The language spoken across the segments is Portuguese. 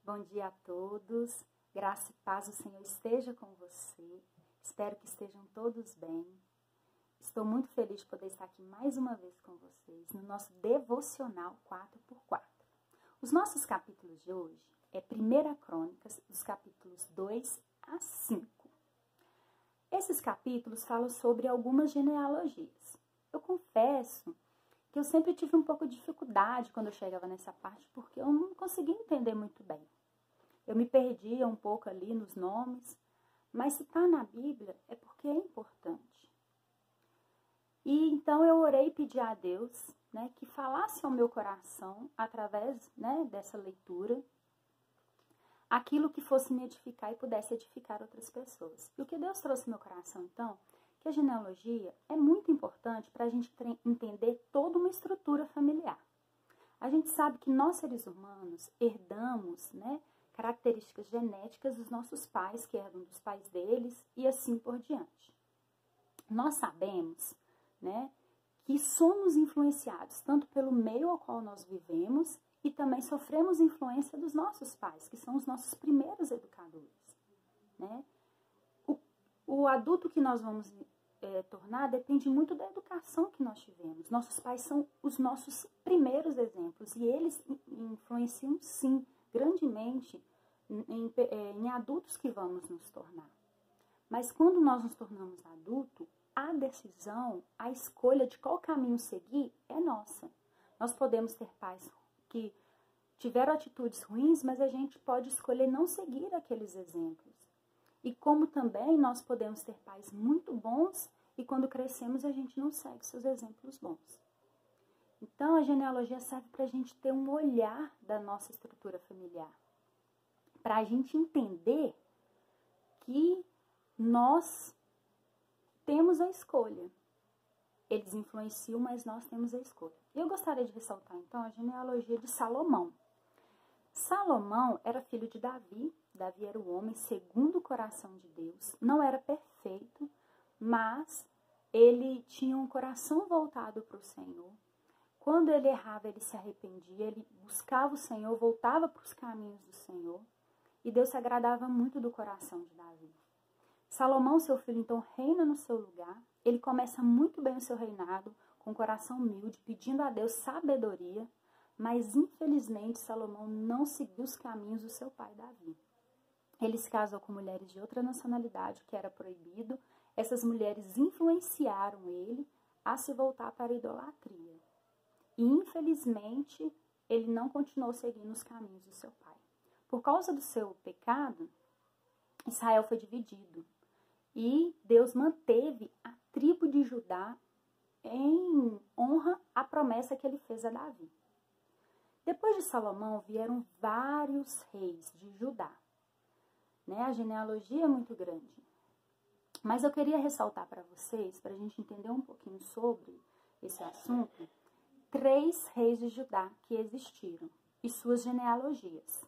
Bom dia a todos, graça e paz do Senhor esteja com você, espero que estejam todos bem. Estou muito feliz de poder estar aqui mais uma vez com vocês no nosso devocional 4x4. Os nossos capítulos de hoje é 1 Crônicas, dos capítulos 2 a 5. Esses capítulos falam sobre algumas genealogias. Eu confesso que eu sempre tive um pouco de dificuldade quando eu chegava nessa parte, porque eu não conseguia entender muito bem. Eu me perdia um pouco ali nos nomes, mas se está na Bíblia é porque é importante. E então eu orei e pedi a Deus, que falasse ao meu coração, através dessa leitura, aquilo que fosse me edificar e pudesse edificar outras pessoas. E o que Deus trouxe no meu coração, então, que a genealogia é muito importante para a gente entender toda uma estrutura familiar. A gente sabe que nós, seres humanos, herdamos, características genéticas dos nossos pais, que herdam dos pais deles, e assim por diante. Nós sabemos, que somos influenciados tanto pelo meio ao qual nós vivemos e também sofremos influência dos nossos pais, que são os nossos primeiros educadores. O adulto que nós vamos tornar depende muito da educação que nós tivemos. Nossos pais são os nossos primeiros exemplos e eles influenciam, sim, grandemente em adultos que vamos nos tornar. Mas quando nós nos tornamos adulto, a decisão, a escolha de qual caminho seguir é nossa. Nós podemos ter pais que tiveram atitudes ruins, mas a gente pode escolher não seguir aqueles exemplos. E como também nós podemos ter pais muito bons e quando crescemos a gente não segue seus exemplos bons. Então a genealogia serve para a gente ter um olhar da nossa estrutura familiar. Para a gente entender que nós temos a escolha. Eles influenciam, mas nós temos a escolha. Eu gostaria de ressaltar, então, a genealogia de Salomão. Salomão era filho de Davi. Davi era o homem segundo o coração de Deus. Não era perfeito, mas ele tinha um coração voltado para o Senhor. Quando ele errava, ele se arrependia, ele buscava o Senhor, voltava para os caminhos do Senhor. E Deus se agradava muito do coração de Davi. Salomão, seu filho, então, reina no seu lugar. Ele começa muito bem o seu reinado, com o coração humilde, pedindo a Deus sabedoria. Mas, infelizmente, Salomão não seguiu os caminhos do seu pai, Davi. Ele se casou com mulheres de outra nacionalidade, que era proibido. Essas mulheres influenciaram ele a se voltar para a idolatria. E, infelizmente, ele não continuou seguindo os caminhos do seu pai. Por causa do seu pecado, Israel foi dividido. E Deus manteve a tribo de Judá em honra à promessa que ele fez a Davi. Depois de Salomão vieram vários reis de Judá. A genealogia é muito grande. Mas eu queria ressaltar para vocês, para a gente entender um pouquinho sobre esse assunto, 3 reis de Judá que existiram e suas genealogias.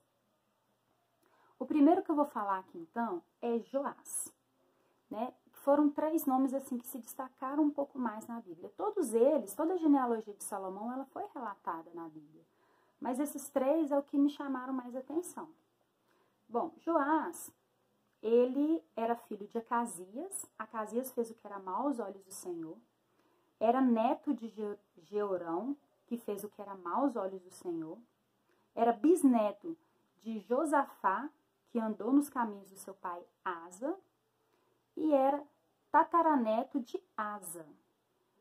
O primeiro que eu vou falar aqui, então, é Joás. Foram 3 nomes assim que se destacaram um pouco mais na Bíblia. Todos eles, toda a genealogia de Salomão, ela foi relatada na Bíblia. Mas esses 3 é o que me chamaram mais atenção. Bom, Joás, ele era filho de Acasias. Acasias fez o que era mal aos olhos do Senhor. Era neto de Jeorão, que fez o que era mal aos olhos do Senhor. Era bisneto de Josafá, que andou nos caminhos do seu pai Asa. E era tataraneto de Asa,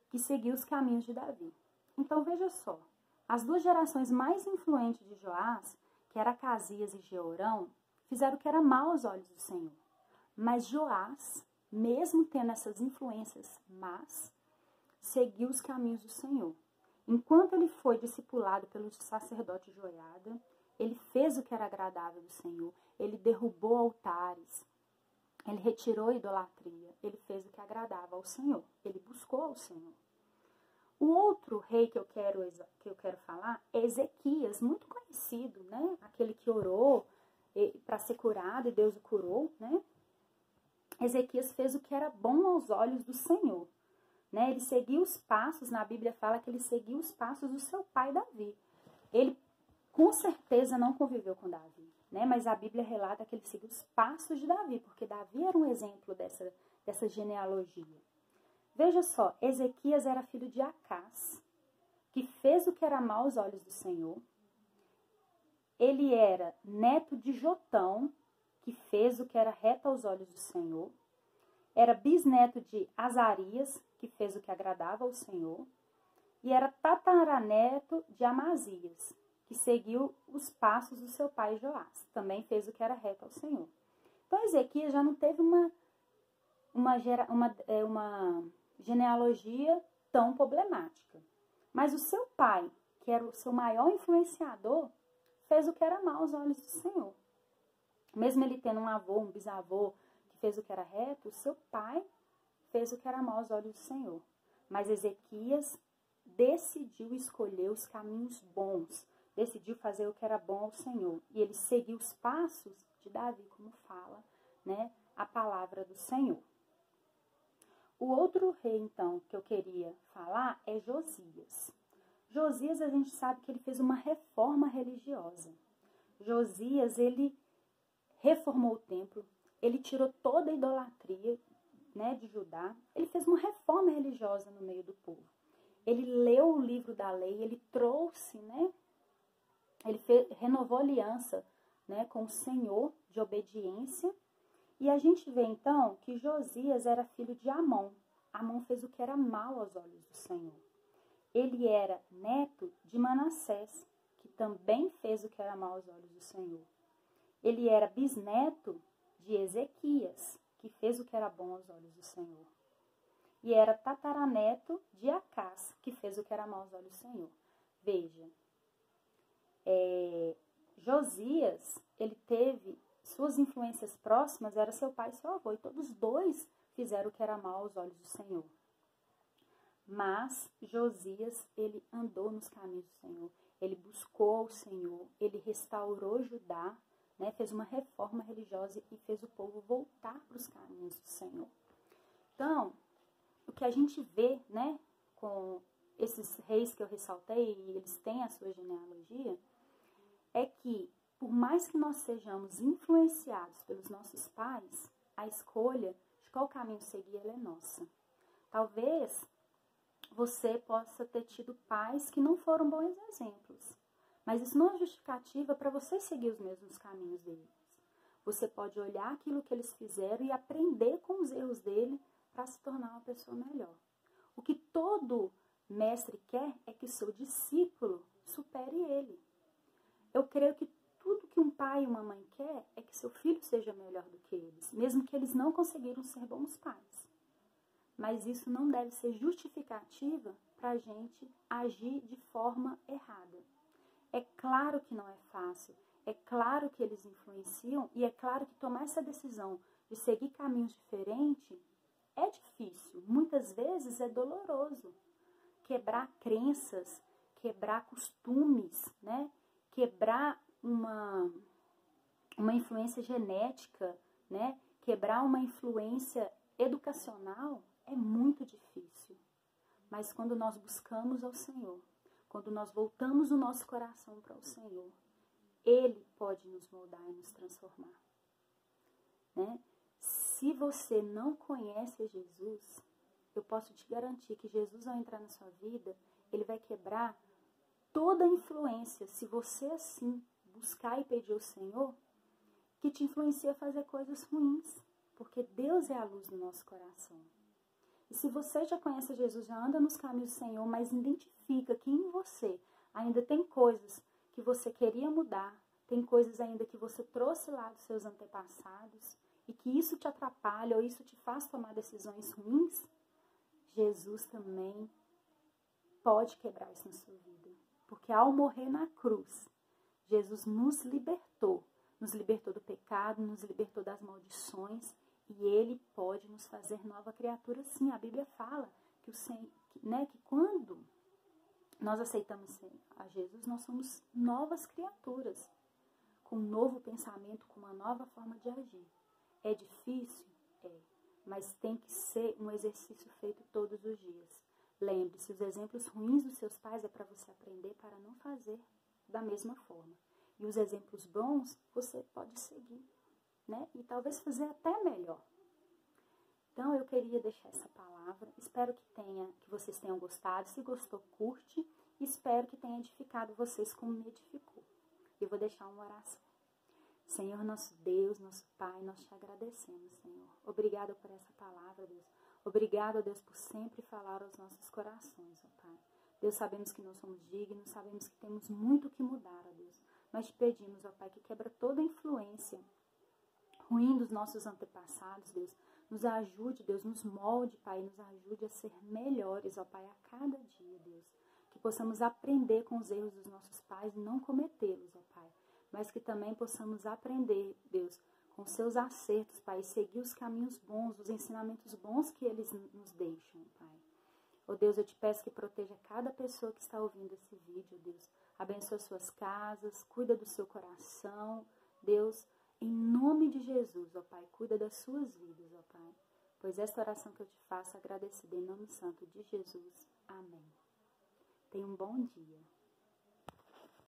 que seguiu os caminhos de Davi. Então, veja só, as 2 gerações mais influentes de Joás, que era Acasias e Jeorão, fizeram o que era mal aos olhos do Senhor. Mas Joás, mesmo tendo essas influências más, seguiu os caminhos do Senhor. Enquanto ele foi discipulado pelo sacerdote Joiada, ele fez o que era agradável do Senhor, ele derrubou altares, ele retirou a idolatria, ele fez o que agradava ao Senhor, ele buscou ao Senhor. O outro rei que eu quero falar é Ezequias, muito conhecido, aquele que orou para ser curado e Deus o curou, Ezequias fez o que era bom aos olhos do Senhor, Ele seguiu os passos, na Bíblia fala que ele seguiu os passos do seu pai Davi. Ele com certeza não conviveu com Davi, né? Mas a Bíblia relata que ele seguiu os passos de Davi, porque Davi era um exemplo dessa genealogia. Veja só, Ezequias era filho de Acás, que fez o que era mal aos olhos do Senhor. Ele era neto de Jotão, que fez o que era reto aos olhos do Senhor. Era bisneto de Azarias, que fez o que agradava ao Senhor. E era tataraneto de Amazias, que seguiu os passos do seu pai Joás. Também fez o que era reto ao Senhor. Então, Ezequias já não teve uma genealogia tão problemática. Mas o seu pai, que era o seu maior influenciador, fez o que era mal aos olhos do Senhor. Mesmo ele tendo um avô, um bisavô, que fez o que era reto, o seu pai fez o que era mal aos olhos do Senhor. Mas Ezequias decidiu escolher os caminhos bons, decidiu fazer o que era bom ao Senhor. E ele seguiu os passos de Davi, como fala, né, a palavra do Senhor. O outro rei, então, que eu queria falar é Josias. Josias, a gente sabe que ele fez uma reforma religiosa. Josias, ele reformou o templo, ele tirou toda a idolatria, né, de Judá. Ele fez uma reforma religiosa no meio do povo. Ele leu o livro da lei, ele trouxe, né, renovou a aliança, né, com o Senhor de obediência. E a gente vê, então, que Josias era filho de Amon. Amon fez o que era mal aos olhos do Senhor. Ele era neto de Manassés, que também fez o que era mal aos olhos do Senhor. Ele era bisneto de Ezequias, que fez o que era bom aos olhos do Senhor. E era tataraneto de Acás, que fez o que era mal aos olhos do Senhor. Veja, Josias, ele teve... Suas influências próximas eram seu pai e seu avô, e todos dois fizeram o que era mal aos olhos do Senhor. Mas Josias, ele andou nos caminhos do Senhor, ele buscou o Senhor, ele restaurou Judá, né, fez uma reforma religiosa e fez o povo voltar para os caminhos do Senhor. Então, o que a gente vê, né, com esses reis que eu ressaltei, e eles têm a sua genealogia, é que por mais que nós sejamos influenciados pelos nossos pais, a escolha de qual caminho seguir ela é nossa. Talvez você possa ter tido pais que não foram bons exemplos, mas isso não é justificativa para você seguir os mesmos caminhos deles. Você pode olhar aquilo que eles fizeram e aprender com os erros dele para se tornar uma pessoa melhor. O que todo mestre quer é que o seu discípulo supere ele. Eu creio que tudo que um pai e uma mãe quer é que seu filho seja melhor do que eles, mesmo que eles não conseguiram ser bons pais. Mas isso não deve ser justificativa para a gente agir de forma errada. É claro que não é fácil, é claro que eles influenciam e é claro que tomar essa decisão de seguir caminhos diferentes é difícil, muitas vezes é doloroso. Quebrar crenças, quebrar costumes, né? Quebrar uma influência genética, né? Quebrar uma influência educacional é muito difícil. Mas quando nós buscamos ao Senhor, quando nós voltamos o nosso coração para o Senhor, Ele pode nos moldar e nos transformar, né? Se você não conhece Jesus, eu posso te garantir que Jesus, ao entrar na sua vida, Ele vai quebrar toda a influência, se você assim buscar e pedir ao Senhor, que te influencia a fazer coisas ruins, porque Deus é a luz do nosso coração. E se você já conhece Jesus, já anda nos caminhos do Senhor, mas identifica que em você ainda tem coisas que você queria mudar, tem coisas ainda que você trouxe lá dos seus antepassados, e que isso te atrapalha ou isso te faz tomar decisões ruins, Jesus também pode quebrar isso na sua vida. Porque ao morrer na cruz, Jesus nos libertou do pecado, nos libertou das maldições, e Ele pode nos fazer nova criatura sim. A Bíblia fala que quando nós aceitamos a Jesus, nós somos novas criaturas, com um novo pensamento, com uma nova forma de agir. É difícil? É, mas tem que ser um exercício feito todos os dias. Lembre-se, os exemplos ruins dos seus pais é para você aprender para não fazer da mesma forma. E os exemplos bons você pode seguir, né? E talvez fazer até melhor. Então, eu queria deixar essa palavra. Espero que vocês tenham gostado. Se gostou, curte. Espero que tenha edificado vocês como me edificou. Eu vou deixar uma oração. Senhor, nosso Deus, nosso Pai, nós te agradecemos, Senhor. Obrigada por essa palavra, Deus. Obrigada, Deus, por sempre falar aos nossos corações, ó Pai. Deus, sabemos que não somos dignos, sabemos que temos muito que mudar, ó Deus. Mas te pedimos, ó Pai, que quebra toda a influência ruim dos nossos antepassados, Deus. Nos ajude, Deus, nos molde, Pai, nos ajude a ser melhores, ó Pai, a cada dia, Deus. Que possamos aprender com os erros dos nossos pais e não cometê-los, ó Pai. Mas que também possamos aprender, Deus, com seus acertos, Pai, e seguir os caminhos bons, os ensinamentos bons que eles nos deixam, Pai. Ó Deus, eu te peço que proteja cada pessoa que está ouvindo esse vídeo, Deus. Abençoa suas casas, cuida do seu coração, Deus. Em nome de Jesus, ó Pai, cuida das suas vidas, ó Pai. Pois esta oração que eu te faço, agradecida em nome santo de Jesus. Amém. Tenha um bom dia.